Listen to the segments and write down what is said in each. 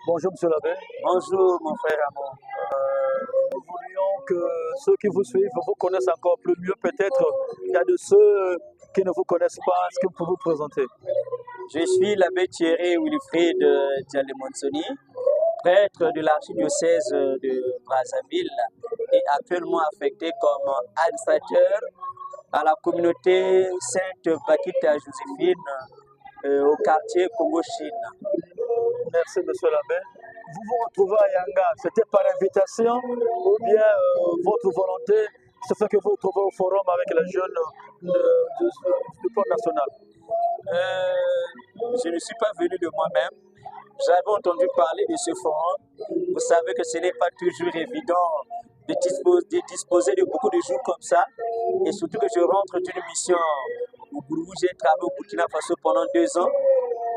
Bonjour, monsieur l'abbé. Bonjour, mon frère Amon. Nous voulions que ceux qui vous suivent vous connaissent encore plus mieux. Peut-être il y a de ceux qui ne vous connaissent pas. Est-ce que vous pouvez vous présenter? Je suis l'abbé Thierry Wilfried Djalemonsoni, prêtre de l'archidiocèse de Brazzaville et actuellement affecté comme administrateur à la communauté Sainte Bakita Joséphine au quartier Congo-Chine. Merci, monsieur l'abbé. Vous vous retrouvez à Yanga, c'était par invitation ou bien votre volonté, c'est fait que vous vous retrouvez au forum avec les jeunes du plan national? Je ne suis pas venu de moi-même. J'avais entendu parler de ce forum. Vous savez que ce n'est pas toujours évident de disposer de beaucoup de jours comme ça. Et surtout que je rentre d'une mission au Bourou. J'ai travaillé au Burkina Faso pendant 2 ans.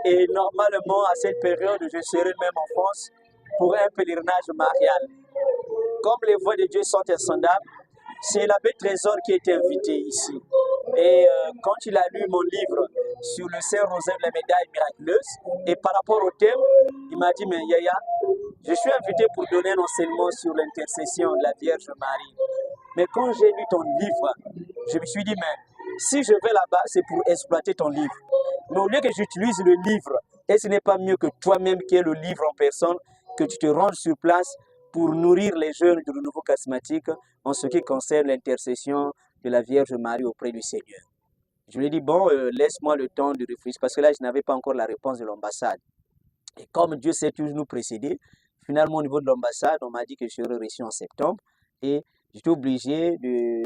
Et normalement, à cette période, je serai même en France pour un pèlerinage marial. Comme les voies de Dieu sont insondables, c'est l'abbé Trésor qui était invité ici. Et quand il a lu mon livre sur le Saint-Rosaire de la médaille miraculeuse, et par rapport au thème, il m'a dit, mais Yaya, je suis invité pour donner un enseignement sur l'intercession de la Vierge Marie. Mais quand j'ai lu ton livre, je me suis dit, mais si je vais là-bas, c'est pour exploiter ton livre. Mais au lieu que j'utilise le livre, et ce n'est pas mieux que toi-même qui es le livre en personne, que tu te rendes sur place pour nourrir les jeunes du renouveau charismatique en ce qui concerne l'intercession de la Vierge Marie auprès du Seigneur. Je lui ai dit, bon, laisse-moi le temps de réfléchir, parce que là, je n'avais pas encore la réponse de l'ambassade. Et comme Dieu sait toujours nous précéder, finalement, au niveau de l'ambassade, on m'a dit que je serais reçu en septembre, et j'étais obligé de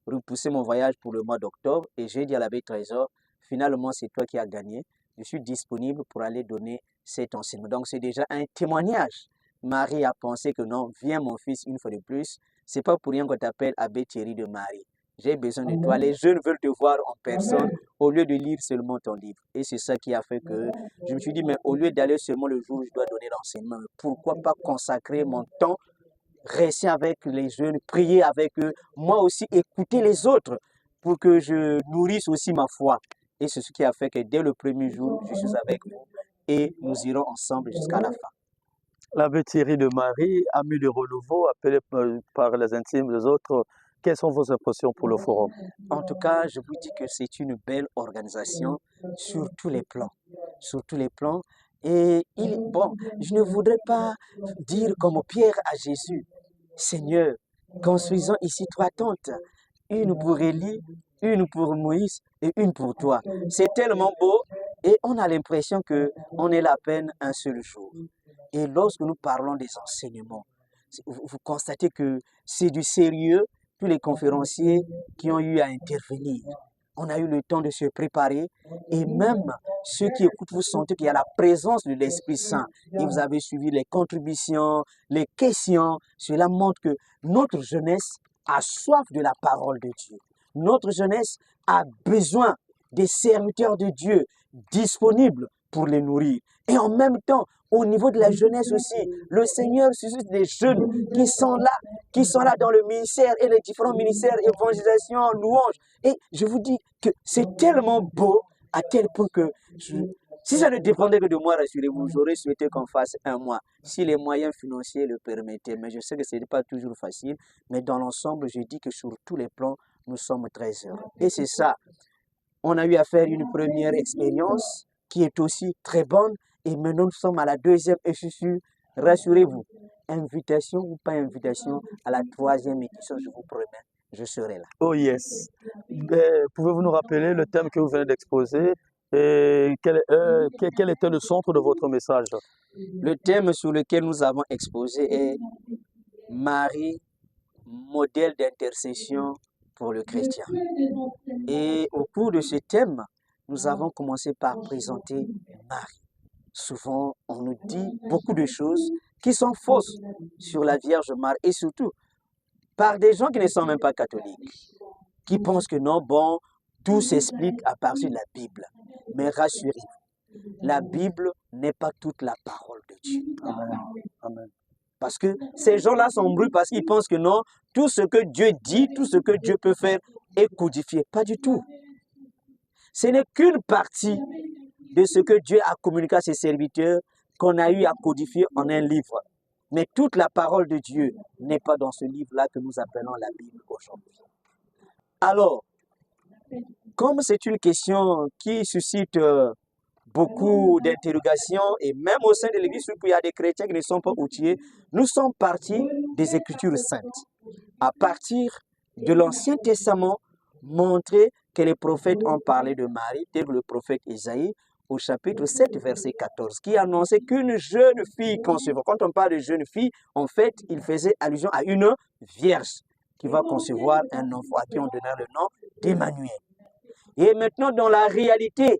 repousser mon voyage pour le mois d'octobre, et j'ai dit à l'abbé Trésor, finalement, c'est toi qui as gagné, je suis disponible pour aller donner cet enseignement. Donc, c'est déjà un témoignage. Marie a pensé que non, viens mon fils une fois de plus. C'est pas pour rien qu'on t'appelle abbé Thierry de Marie. J'ai besoin de toi. Les jeunes veulent te voir en personne au lieu de lire seulement ton livre. Et c'est ça qui a fait que je me suis dit, mais au lieu d'aller seulement le jour où je dois donner l'enseignement, pourquoi pas consacrer mon temps, rester avec les jeunes, prier avec eux, moi aussi écouter les autres pour que je nourrisse aussi ma foi. Et c'est ce qui a fait que dès le premier jour, je suis avec vous et nous irons ensemble jusqu'à la fin. L'abbé Thierry de Marie, ami de renouveau, appelé par les intimes des autres, quelles sont vos impressions pour le forum? En tout cas, je vous dis que c'est une belle organisation sur tous les plans. Sur tous les plans. Et bon, je ne voudrais pas dire comme Pierre à Jésus, Seigneur, construisons ici 3 tentes, une pour Élie, une pour Moïse et une pour toi. C'est tellement beau et on a l'impression qu'on est à peine un seul jour. Et lorsque nous parlons des enseignements, vous constatez que c'est du sérieux. Tous les conférenciers qui ont eu à intervenir, on a eu le temps de se préparer et même ceux qui écoutent, vous sentez qu'il y a la présence de l'Esprit Saint et vous avez suivi les contributions, les questions. Cela montre que notre jeunesse a soif de la parole de Dieu. Notre jeunesse a besoin des serviteurs de Dieu disponibles pour les nourrir. Et en même temps, au niveau de la jeunesse aussi, le Seigneur suscite des jeunes qui sont là dans le ministère et les différents ministères, évangélisation, louange. Et je vous dis que c'est tellement beau à tel point que si ça ne dépendait que de moi, rassurez-vous, j'aurais souhaité qu'on fasse un mois, si les moyens financiers le permettaient. Mais je sais que ce n'est pas toujours facile. Mais dans l'ensemble, je dis que sur tous les plans, nous sommes très heureux. Et c'est ça. On a eu à faire une première expérience qui est aussi très bonne. Et maintenant, nous sommes à la 2e et je suis, rassurez-vous, invitation ou pas invitation, à la 3e édition, je vous promets, je serai là. Oh yes. Pouvez-vous nous rappeler le thème que vous venez d'exposer et quel était le centre de votre message? Le thème sur lequel nous avons exposé est Marie, modèle d'intercession pour le chrétien. Et au cours de ce thème, nous avons commencé par présenter Marie. Souvent, on nous dit beaucoup de choses qui sont fausses sur la Vierge Marie et surtout par des gens qui ne sont même pas catholiques, qui pensent que non, bon, tout s'explique à partir de la Bible. Mais rassurez-vous, la Bible n'est pas toute la parole de Dieu. Amen. Amen. Parce que ces gens-là sont brûlés parce qu'ils pensent que non, tout ce que Dieu dit, tout ce que Dieu peut faire est codifié. Pas du tout. Ce n'est qu'une partie de ce que Dieu a communiqué à ses serviteurs qu'on a eu à codifier en un livre. Mais toute la parole de Dieu n'est pas dans ce livre-là que nous appelons la Bible aujourd'hui. Alors, comme c'est une question qui suscite beaucoup d'interrogations, et même au sein de l'Église, il y a des chrétiens qui ne sont pas outillés, nous sommes partis des Écritures saintes. À partir de l'Ancien Testament, montrer que les prophètes ont parlé de Marie, tel le prophète Isaïe, au chapitre 7, verset 14, qui annonçait qu'une jeune fille concevra. Quand on parle de jeune fille, en fait, il faisait allusion à une vierge qui va concevoir un enfant à qui on donnera le nom d'Emmanuel. Et maintenant, dans la réalité,